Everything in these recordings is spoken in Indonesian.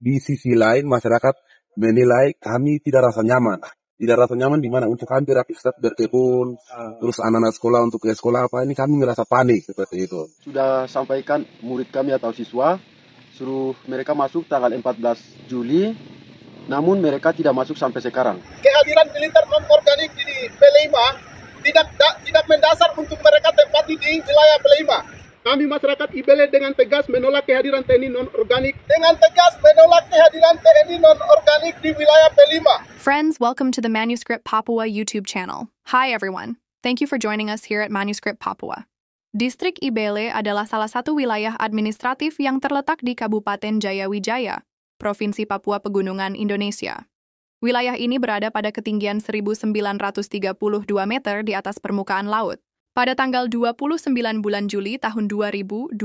Di sisi lain masyarakat menilai kami tidak rasa nyaman. Tidak rasa nyaman di mana untuk kami beraktivitas berkebun, terus anak-anak sekolah untuk ke sekolah apa ini kami merasa panik seperti itu. Sudah sampaikan murid kami atau siswa suruh mereka masuk tanggal 14 Juli, namun mereka tidak masuk sampai sekarang. Kehadiran militer non-organik di P5 tidak mendasar untuk mereka tempati di wilayah P5. Kami masyarakat Ibele dengan tegas menolak kehadiran TNI non-organik. Dengan tegas menolak kehadiran TNI non-organik di wilayah P5. Friends, welcome to the Manuscript Papua YouTube channel. Hi everyone. Thank you for joining us here at Manuscript Papua. Distrik Ibele adalah salah satu wilayah administratif yang terletak di Kabupaten Jayawijaya, Provinsi Papua Pegunungan, Indonesia. Wilayah ini berada pada ketinggian 1932 meter di atas permukaan laut. Pada tanggal 29 bulan Juli tahun 2025,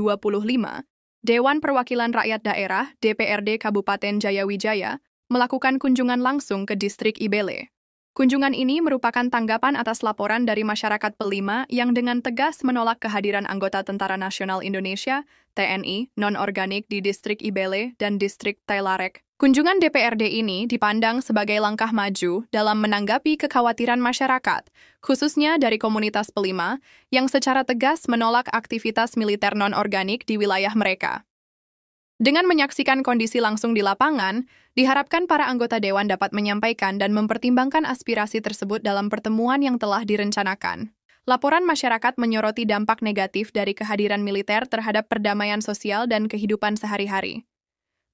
Dewan Perwakilan Rakyat Daerah (DPRD) Kabupaten Jayawijaya melakukan kunjungan langsung ke Distrik Ibele. Kunjungan ini merupakan tanggapan atas laporan dari masyarakat P5 yang dengan tegas menolak kehadiran anggota Tentara Nasional Indonesia (TNI) non-organik di Distrik Ibele dan Distrik Tailarek. Kunjungan DPRD ini dipandang sebagai langkah maju dalam menanggapi kekhawatiran masyarakat, khususnya dari komunitas P5 yang secara tegas menolak aktivitas militer non-organik di wilayah mereka. Dengan menyaksikan kondisi langsung di lapangan, diharapkan para anggota Dewan dapat menyampaikan dan mempertimbangkan aspirasi tersebut dalam pertemuan yang telah direncanakan. Laporan masyarakat menyoroti dampak negatif dari kehadiran militer terhadap perdamaian sosial dan kehidupan sehari-hari.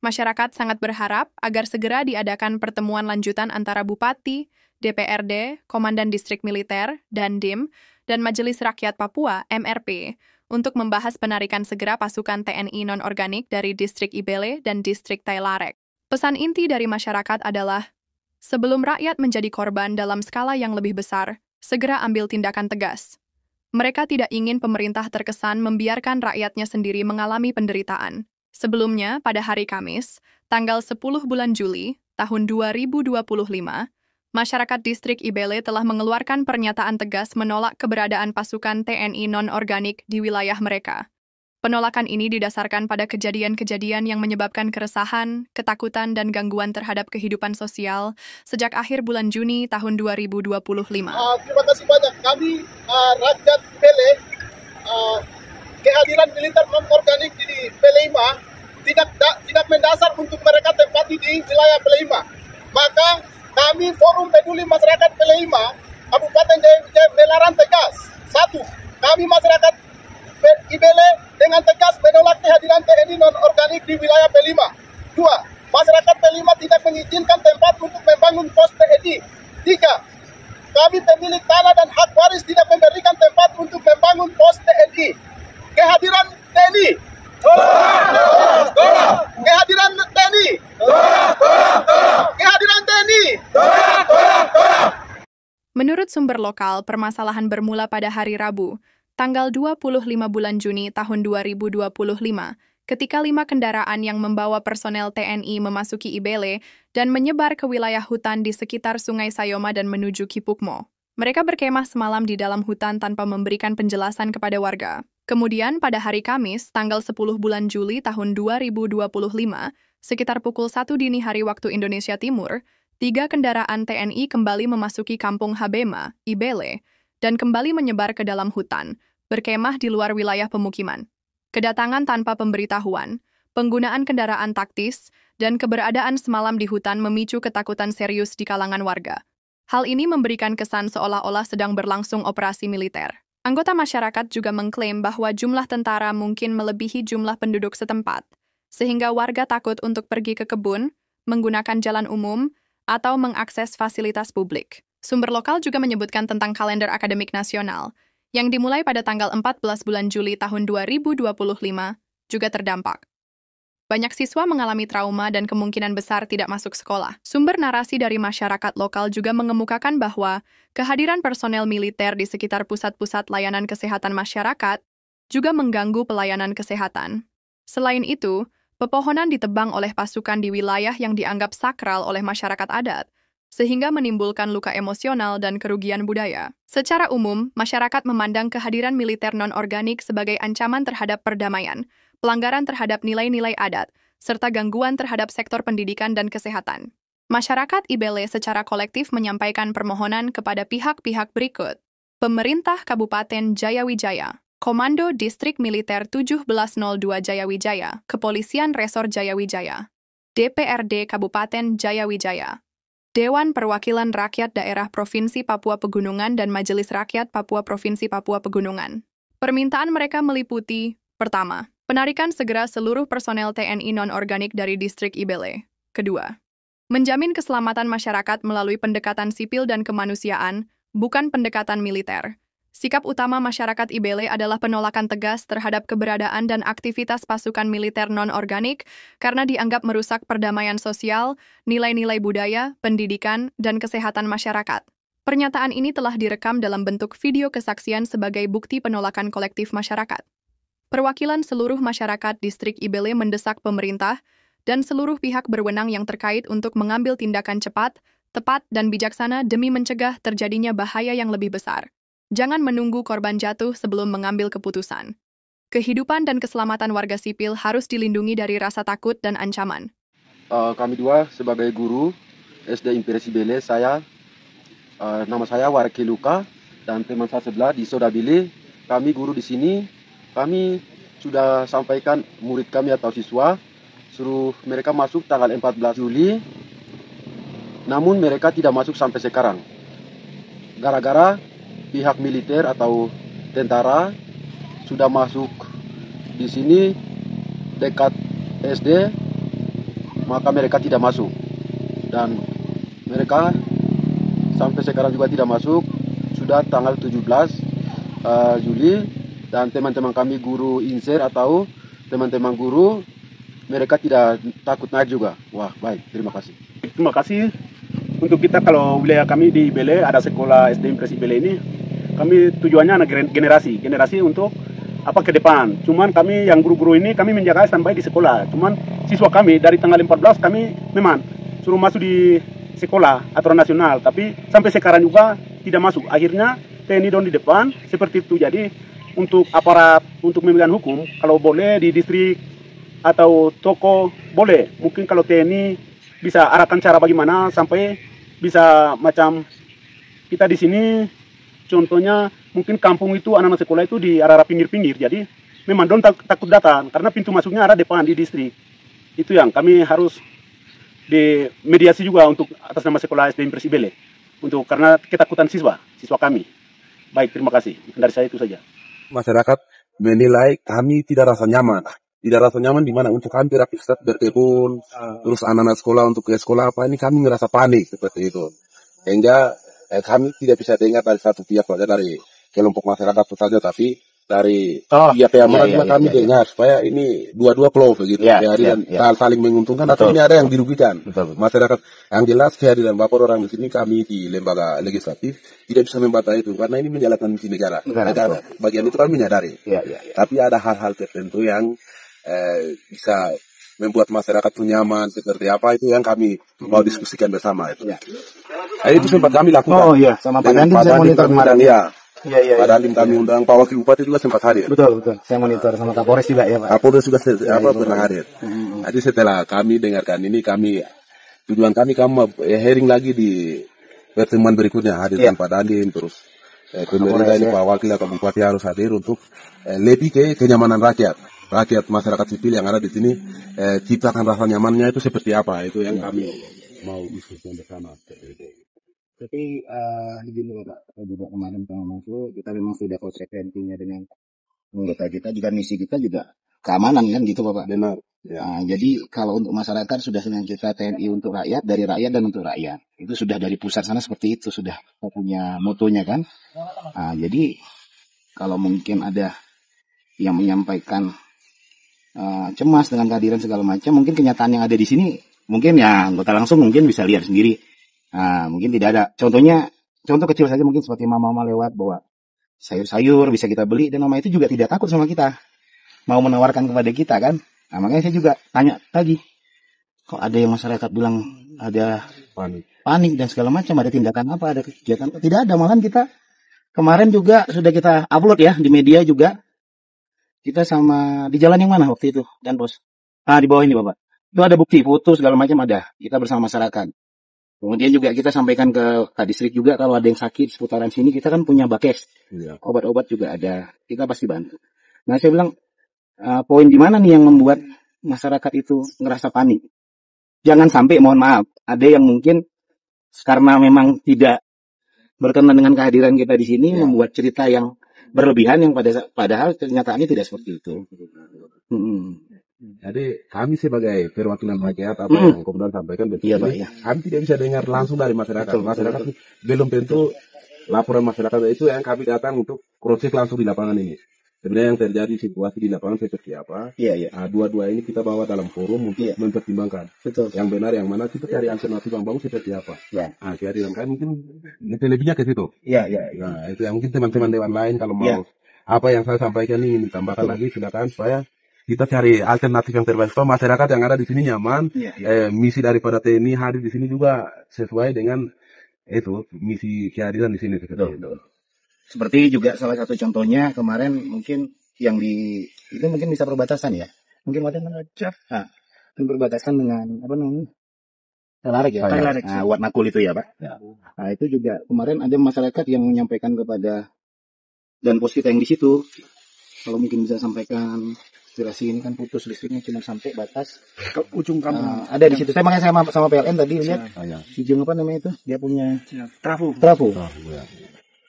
Masyarakat sangat berharap agar segera diadakan pertemuan lanjutan antara Bupati, DPRD, Komandan Distrik Militer, Dandim, dan Majelis Rakyat Papua (MRP) untuk membahas penarikan segera pasukan TNI non-organik dari Distrik Ibele dan Distrik Tailarek. Pesan inti dari masyarakat adalah, sebelum rakyat menjadi korban dalam skala yang lebih besar, segera ambil tindakan tegas. Mereka tidak ingin pemerintah terkesan membiarkan rakyatnya sendiri mengalami penderitaan. Sebelumnya, pada hari Kamis, tanggal 10 bulan Juli, tahun 2025, masyarakat Distrik Ibele telah mengeluarkan pernyataan tegas menolak keberadaan pasukan TNI non-organik di wilayah mereka. Penolakan ini didasarkan pada kejadian-kejadian yang menyebabkan keresahan, ketakutan, dan gangguan terhadap kehidupan sosial sejak akhir bulan Juni tahun 2025. Terima kasih banyak. Kami, rakyat Ibele, kehadiran militer non-organik di P5 tidak mendasar untuk mereka tempati di wilayah P5. Maka kami Forum Peduli Masyarakat P5 Kabupaten Jayawijaya melarang tegas. 1. Kami masyarakat Ibele dengan tegas menolak kehadiran TNI non-organik di wilayah P5. 2. Masyarakat P5 tidak mengizinkan tempat untuk membangun pos TNI. 3. Kami pemilik tanah dan hak waris tidak memberikan tempat untuk membangun pos TNI. Kehadiran TNI. Kehadiran TNI. Kehadiran TNI. Menurut sumber lokal, permasalahan bermula pada hari Rabu, tanggal 25 bulan Juni tahun 2025, ketika 5 kendaraan yang membawa personel TNI memasuki Ibele dan menyebar ke wilayah hutan di sekitar Sungai Sayoma dan menuju Kipukmo. Mereka berkemah semalam di dalam hutan tanpa memberikan penjelasan kepada warga. Kemudian pada hari Kamis, tanggal 10 bulan Juli tahun 2025, sekitar pukul 1 dini hari waktu Indonesia Timur, 3 kendaraan TNI kembali memasuki kampung Habema, Ibele, dan kembali menyebar ke dalam hutan, berkemah di luar wilayah pemukiman. Kedatangan tanpa pemberitahuan, penggunaan kendaraan taktis, dan keberadaan semalam di hutan memicu ketakutan serius di kalangan warga. Hal ini memberikan kesan seolah-olah sedang berlangsung operasi militer. Anggota masyarakat juga mengklaim bahwa jumlah tentara mungkin melebihi jumlah penduduk setempat, sehingga warga takut untuk pergi ke kebun, menggunakan jalan umum, atau mengakses fasilitas publik. Sumber lokal juga menyebutkan tentang kalender akademik nasional, yang dimulai pada tanggal 14 bulan Juli tahun 2025, juga terdampak. Banyak siswa mengalami trauma dan kemungkinan besar tidak masuk sekolah. Sumber narasi dari masyarakat lokal juga mengemukakan bahwa kehadiran personel militer di sekitar pusat-pusat layanan kesehatan masyarakat juga mengganggu pelayanan kesehatan. Selain itu, pepohonan ditebang oleh pasukan di wilayah yang dianggap sakral oleh masyarakat adat, sehingga menimbulkan luka emosional dan kerugian budaya. Secara umum, masyarakat memandang kehadiran militer non-organik sebagai ancaman terhadap perdamaian, pelanggaran terhadap nilai-nilai adat, serta gangguan terhadap sektor pendidikan dan kesehatan. Masyarakat Ibele secara kolektif menyampaikan permohonan kepada pihak-pihak berikut. Pemerintah Kabupaten Jayawijaya, Komando Distrik Militer 1702 Jayawijaya, Kepolisian Resor Jayawijaya, DPRD Kabupaten Jayawijaya, Dewan Perwakilan Rakyat Daerah Provinsi Papua Pegunungan dan Majelis Rakyat Papua Provinsi Papua Pegunungan. Permintaan mereka meliputi: pertama, penarikan segera seluruh personel TNI non-organik dari distrik Ibele. Kedua, menjamin keselamatan masyarakat melalui pendekatan sipil dan kemanusiaan, bukan pendekatan militer. Sikap utama masyarakat Ibele adalah penolakan tegas terhadap keberadaan dan aktivitas pasukan militer non-organik karena dianggap merusak perdamaian sosial, nilai-nilai budaya, pendidikan, dan kesehatan masyarakat. Pernyataan ini telah direkam dalam bentuk video kesaksian sebagai bukti penolakan kolektif masyarakat. Perwakilan seluruh masyarakat distrik Ibele mendesak pemerintah dan seluruh pihak berwenang yang terkait untuk mengambil tindakan cepat, tepat, dan bijaksana demi mencegah terjadinya bahaya yang lebih besar. Jangan menunggu korban jatuh sebelum mengambil keputusan. Kehidupan dan keselamatan warga sipil harus dilindungi dari rasa takut dan ancaman. Kami dua sebagai guru SD Impresi Ibele, nama saya Warki Luka dan teman saya sebelah di Sodabili. Kami guru di sini. Kami sudah sampaikan murid kami atau siswa suruh mereka masuk tanggal 14 Juli. Namun mereka tidak masuk sampai sekarang. Gara-gara pihak militer atau tentara sudah masuk di sini dekat SD, maka mereka tidak masuk. Dan mereka sampai sekarang juga tidak masuk. Sudah tanggal 17 Juli dan teman-teman kami guru inser atau teman-teman guru mereka tidak takut naik juga. Wah, baik, terima kasih. Terima kasih. Untuk kita, kalau wilayah kami di Ibele ada sekolah SD Impresi Ibele ini, kami tujuannya anak generasi untuk apa ke depan. Cuman kami yang guru-guru ini kami menjaga sampai di sekolah. Cuman siswa kami dari tanggal 14 kami memang suruh masuk di sekolah aturan nasional, tapi sampai sekarang juga tidak masuk. Akhirnya TNI don di depan seperti itu. Jadi untuk aparat untuk memegang hukum, kalau boleh di distrik atau toko boleh. Mungkin kalau TNI bisa arahkan cara bagaimana sampai bisa macam kita di sini. Contohnya mungkin kampung itu anak-anak sekolah itu di arah pinggir-pinggir. Jadi memang don takut datang karena pintu masuknya arah depan di distrik. Itu yang kami harus di mediasi juga untuk atas nama sekolah SD Impresi Ibele. Untuk karena ketakutan siswa kami. Baik, terima kasih. Dari saya itu saja. Masyarakat menilai kami tidak rasa nyaman. Tidak rasa nyaman di mana untuk kami beraktivitas berkebun, terus anak-anak sekolah untuk ke sekolah apa ini kami merasa panik seperti itu. Sehingga kami tidak bisa dengar dari satu pihak saja, dari kelompok masyarakat saja, tapi dari pihak yang mana juga kami dengar supaya ini dua-dua klop begitu, kehadiran saling menguntungkan atau ini ada yang dirugikan masyarakat. Yang jelas kehadiran Bapak orang di sini, kami di lembaga legislatif tidak bisa membantah itu karena ini menjalankan misi negara. Bagian itu kami menyadari. Tapi ada hal-hal tertentu yang bisa membuat masyarakat itu nyaman seperti apa, itu yang kami mau diskusikan bersama itu. Itu sempat kami lakukan. Sama Pak Dandim saya monitor kemarin. Pak Dandim kami undang, Pak Wakil Bupati juga sempat hadir. Betul. Saya monitor sama Kapolres juga ya Pak. Kapolres juga pernah hadir. Jadi setelah kami dengarkan ini, tujuan kami hearing lagi di pertemuan berikutnya, hadirkan Pak Dandim, terus pemerintah ini Pak Wakil atau Bupati harus hadir untuk lebih ke kenyamanan rakyat masyarakat sipil yang ada di sini, ciptakan rasa nyamannya itu seperti apa, itu yang kami mau diskusikan bersama. Tapi begini Pak, juga kemarin masuk kita memang sudah konsekuensinya dengan anggota kita juga, misi kita juga keamanan kan gitu Bapak. Benar. Jadi kalau untuk masyarakat sudah dengan kita TNI untuk rakyat, dari rakyat dan untuk rakyat. Itu sudah dari pusat sana seperti itu, sudah punya motonya kan. Jadi kalau mungkin ada yang menyampaikan cemas dengan kehadiran segala macam, mungkin kenyataan yang ada di sini mungkin ya anggota langsung mungkin bisa lihat sendiri. Mungkin tidak ada. Contoh kecil saja mungkin seperti mama lewat bawa sayur-sayur bisa kita beli, dan mama itu juga tidak takut sama kita, mau menawarkan kepada kita kan. Makanya saya juga tanya tadi, kok ada yang masyarakat bilang ada panik dan segala macam, ada tindakan apa, ada kegiatan? Tidak ada, malahan kita kemarin juga sudah kita upload ya di media juga. Kita sama di jalan yang mana waktu itu dan bos? Di bawah ini Bapak. Itu ada bukti foto segala macam ada. Kita bersama masyarakat. Kemudian juga kita sampaikan ke Kadisrik juga kalau ada yang sakit seputaran sini, kita kan punya bakes. Obat-obat juga ada. Kita pasti bantu. Nah, saya bilang poin di mana nih yang membuat masyarakat itu ngerasa panik? Jangan sampai, mohon maaf, ada yang mungkin karena memang tidak berkenan dengan kehadiran kita di sini membuat cerita yang berlebihan yang padahal kenyataannya tidak seperti itu. Jadi kami sebagai perwakilan rakyat apa yang Komandan sampaikan betul. Iya, Pak, ya. Kami tidak bisa dengar langsung dari masyarakat. Masyarakat belum tentu laporan masyarakat itu yang kami datang untuk proses langsung di lapangan ini. Sebenarnya yang terjadi situasi di lapangan seperti apa? Iya. Dua-dua ini kita bawa dalam forum untuk mempertimbangkan. Betul. Yang benar yang mana kita cari alternatif yang bagus seperti apa? Ya. Kehadiran kami mungkin lebihnya ke situ. Iya. Nah, itu yang mungkin teman-teman dewan lain kalau mau apa yang saya sampaikan ini ditambahkan lagi silakan supaya kita cari alternatif yang terbaik supaya masyarakat yang ada di sini nyaman. Misi daripada TNI hadir di sini juga sesuai dengan itu misi kehadiran di sini. Seperti juga salah satu contohnya kemarin mungkin yang di itu mungkin bisa perbatasan ya. Mungkin ada perbatasan dengan apa namanya? Telarik ya. Nah, Watnakul itu ya, Pak. Nah, itu juga kemarin ada masyarakat yang menyampaikan kepada dan pos kita yang di situ. Kalau mungkin bisa sampaikan aspirasi ini kan putus listriknya cuma sampai batas ke ujung kampung. Ada di situ. Saya makanya sama PLN tadi lihat ujung apa namanya itu? Dia punya trafo.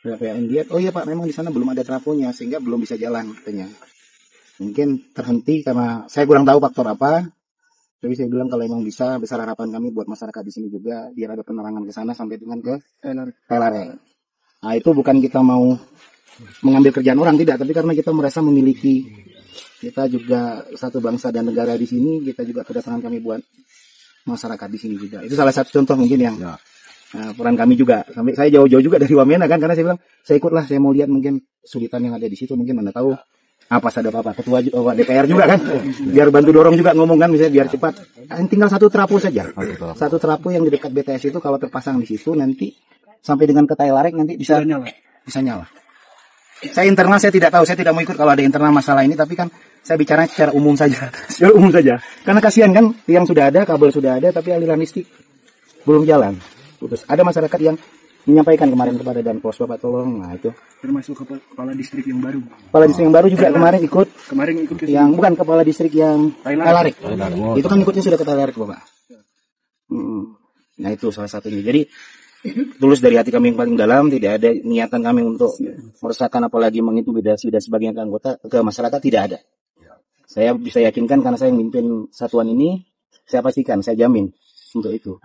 PLN lihat, oh iya Pak, memang di sana belum ada trafonya sehingga belum bisa jalan katanya. Mungkin terhenti karena saya kurang tahu faktor apa. Tapi saya bilang kalau memang bisa, besar harapan kami buat masyarakat di sini juga biar ada penerangan ke sana sampai dengan ke Telareng. Nah, itu bukan kita mau mengambil kerjaan orang, tidak, tapi karena kita merasa memiliki, kita juga satu bangsa dan negara di sini, kita juga kedatangan kami buat masyarakat di sini juga. Itu salah satu contoh mungkin yang peran kami juga. Sampai saya jauh-jauh juga dari Wamena kan, karena saya bilang saya ikutlah, saya mau lihat mungkin kesulitan yang ada di situ, mungkin Anda tahu apa saja Bapak Ketua DPR juga kan, biar bantu dorong juga ngomong kan, misalnya biar cepat. Tinggal satu trapo saja, satu trapo yang di dekat BTS itu kalau terpasang di situ nanti sampai dengan ke Telareng nanti bisa nyala. Saya internal saya tidak tahu, saya tidak mau ikut kalau ada internal masalah ini, tapi kan saya bicara secara umum saja, Karena kasihan kan, tiang sudah ada, kabel sudah ada, tapi aliran listrik belum jalan. Putus. Ada masyarakat yang menyampaikan kemarin kepada Danpos, Bapak tolong, nah itu. Termasuk kepala distrik yang baru. Kepala distrik yang baru juga kemarin ikut ke yang bukan kepala distrik yang Telareng. Itu kan ikutnya sudah ke Telareng, Bapak. Nah itu salah satunya. Jadi tulus dari hati kami yang paling dalam, tidak ada niatan kami untuk meresahkan apalagi mengintimidasi dan sebagainya ke anggota, ke masyarakat, tidak ada. Saya bisa yakinkan karena saya memimpin satuan ini, saya pastikan, saya jamin untuk itu.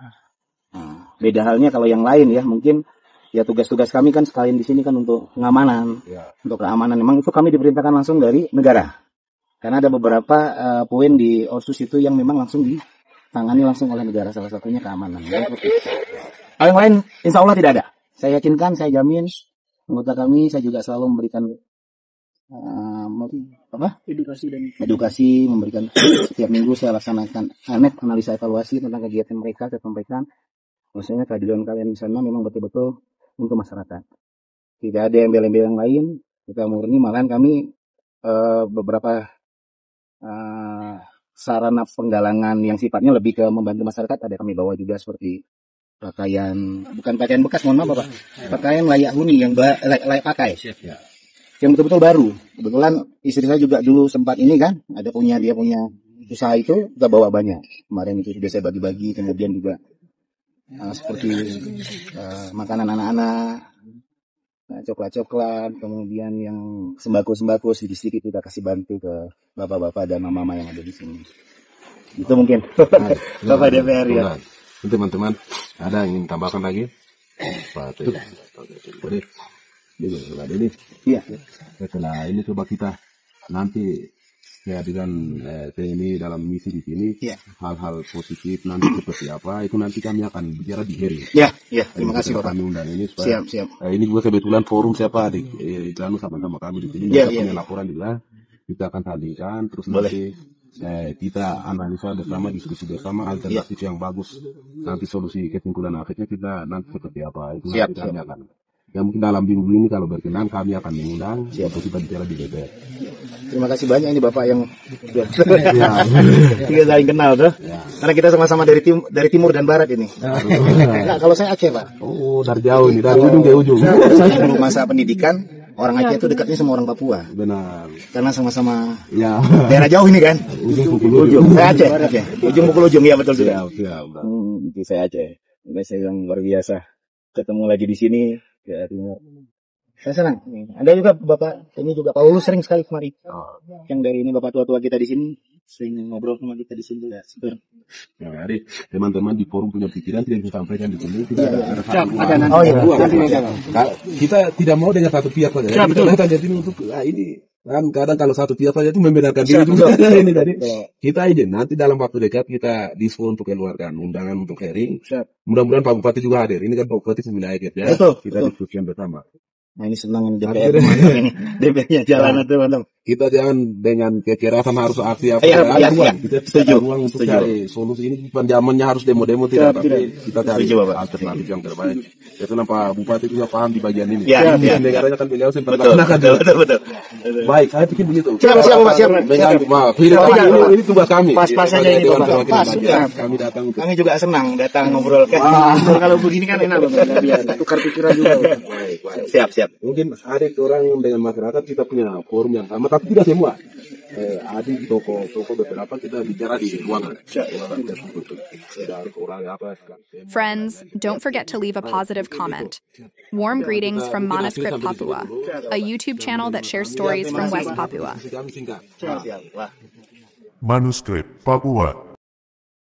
Nah, beda halnya kalau yang lain ya, mungkin ya tugas-tugas kami kan sekalian di sini kan untuk pengamanan, untuk keamanan. Memang itu kami diperintahkan langsung dari negara. Karena ada beberapa poin di Otsus itu yang memang langsung ditangani langsung oleh negara, salah satunya keamanan. Hal yang lain insya Allah tidak ada. Saya yakinkan, saya jamin anggota kami, saya juga selalu memberikan edukasi, memberikan setiap minggu saya laksanakan analisa evaluasi tentang kegiatan mereka, saya sampaikan maksudnya kehadiran kalian di sana memang betul-betul untuk masyarakat. Tidak ada embel-embel yang lain, kita murni, malahan kami beberapa sarana penggalangan yang sifatnya lebih ke membantu masyarakat ada kami bawa juga, seperti pakaian, bukan pakaian bekas, mohon maaf Bapak, pakaian layak huni yang layak pakai, yang betul-betul baru. Kebetulan istri saya juga dulu sempat ini kan, dia punya usaha itu, kita bawa banyak. Kemarin itu sudah saya bagi-bagi, kemudian juga seperti makanan anak-anak, coklat-coklat, kemudian yang sembako-sembako sedikit-sedikit kita kasih bantu ke bapak-bapak dan mama-mama yang ada di sini. Itu mungkin Bapak DPR ya. Teman-teman, ada yang ingin tambahkan lagi? Iya. Setelah ini coba kita nanti kehadiran TNI dalam misi di sini, hal-hal positif nanti seperti apa itu nanti kami akan bicara di hearing. Iya. Terima kasih Bapak. Kami undang ini supaya siap. Ini juga kebetulan forum siapa di sama-sama kami di sini. Kita punya laporan juga, kita akan tandingkan terus nanti kita analisa bersama, diskusi bersama alternatif yang bagus. Nanti solusi kesimpulan akhirnya kita nanti seperti apa itu nanti kami akan Ya mungkin dalam minggu ini kalau berkenan kami akan mengundang untuk kita bicara di DPR. Terima kasih banyak ini Bapak yang Ya. kita saling kenal tuh. Ya. Karena kita sama-sama dari timur dan barat ini. Enggak, kalau saya Aceh Pak. Oh, dari jauh ini, dari ujung ke ujung. Saya dulu masa pendidikan orang Aceh itu dekatnya sama orang Papua. Benar. Karena sama-sama Ya. daerah jauh ini kan. Ujung pukul ujung. Saya Aceh. Ujung pukul ujung ya betul sudah. Siap. Itu saya Aceh. Saya yang luar biasa. Ketemu lagi di sini. Ya, saya senang. Ada juga Bapak, ini juga Paulus sering sekali kemari. Yang dari ini Bapak tua-tua kita di sini sering ngobrol sama kita di sini juga. Super. Ya, jadi teman-teman di forum punya pikiran tidak bisa sampaikan di sini. Tidak ada satu Oh iya. kita tidak mau dengan satu pihak saja. Kita datang di sini untuk ini kan kadang kalau satu pihak saja itu membenarkan diri juga. Ini tadi kita izin nanti dalam waktu dekat kita diskusi untuk keluarkan undangan untuk hearing. Mudah-mudahan Pak Bupati juga hadir. Ini kan Pak Bupati wilayah ya. Kita diskusikan bersama. Nah ini senang DPR ini. DPR-nya jalan teman-teman. Kita jangan dengan kekerasan harus aksi apa. Iya, Kita setuju. Ruang untuk cari solusi ini bukan zamannya harus demo-demo tidak, tapi kita cari alternatif yang terbaik. Itu Pak Bupati juga paham di bagian ini. Iya. Negaranya kan beliau sempat Betul. Baik, saya pikir begitu. Siap. Maaf. Ini tugas kami. Pas saja ini Bapak. Pas. Kami datang untuk Kami juga senang datang ngobrol kan. Kalau begini kan enak Bapak. Biar tukar pikiran juga. Siap. mungkin adik orang dengan masyarakat kita punya forum yang sama, tapi tidak semua. Adik toko beberapa kita bicara di ruangan. Friends, don't forget to leave a positive comment. Warm greetings from Manuscript Papua, a YouTube channel that shares stories from West Papua. Manuscript Papua.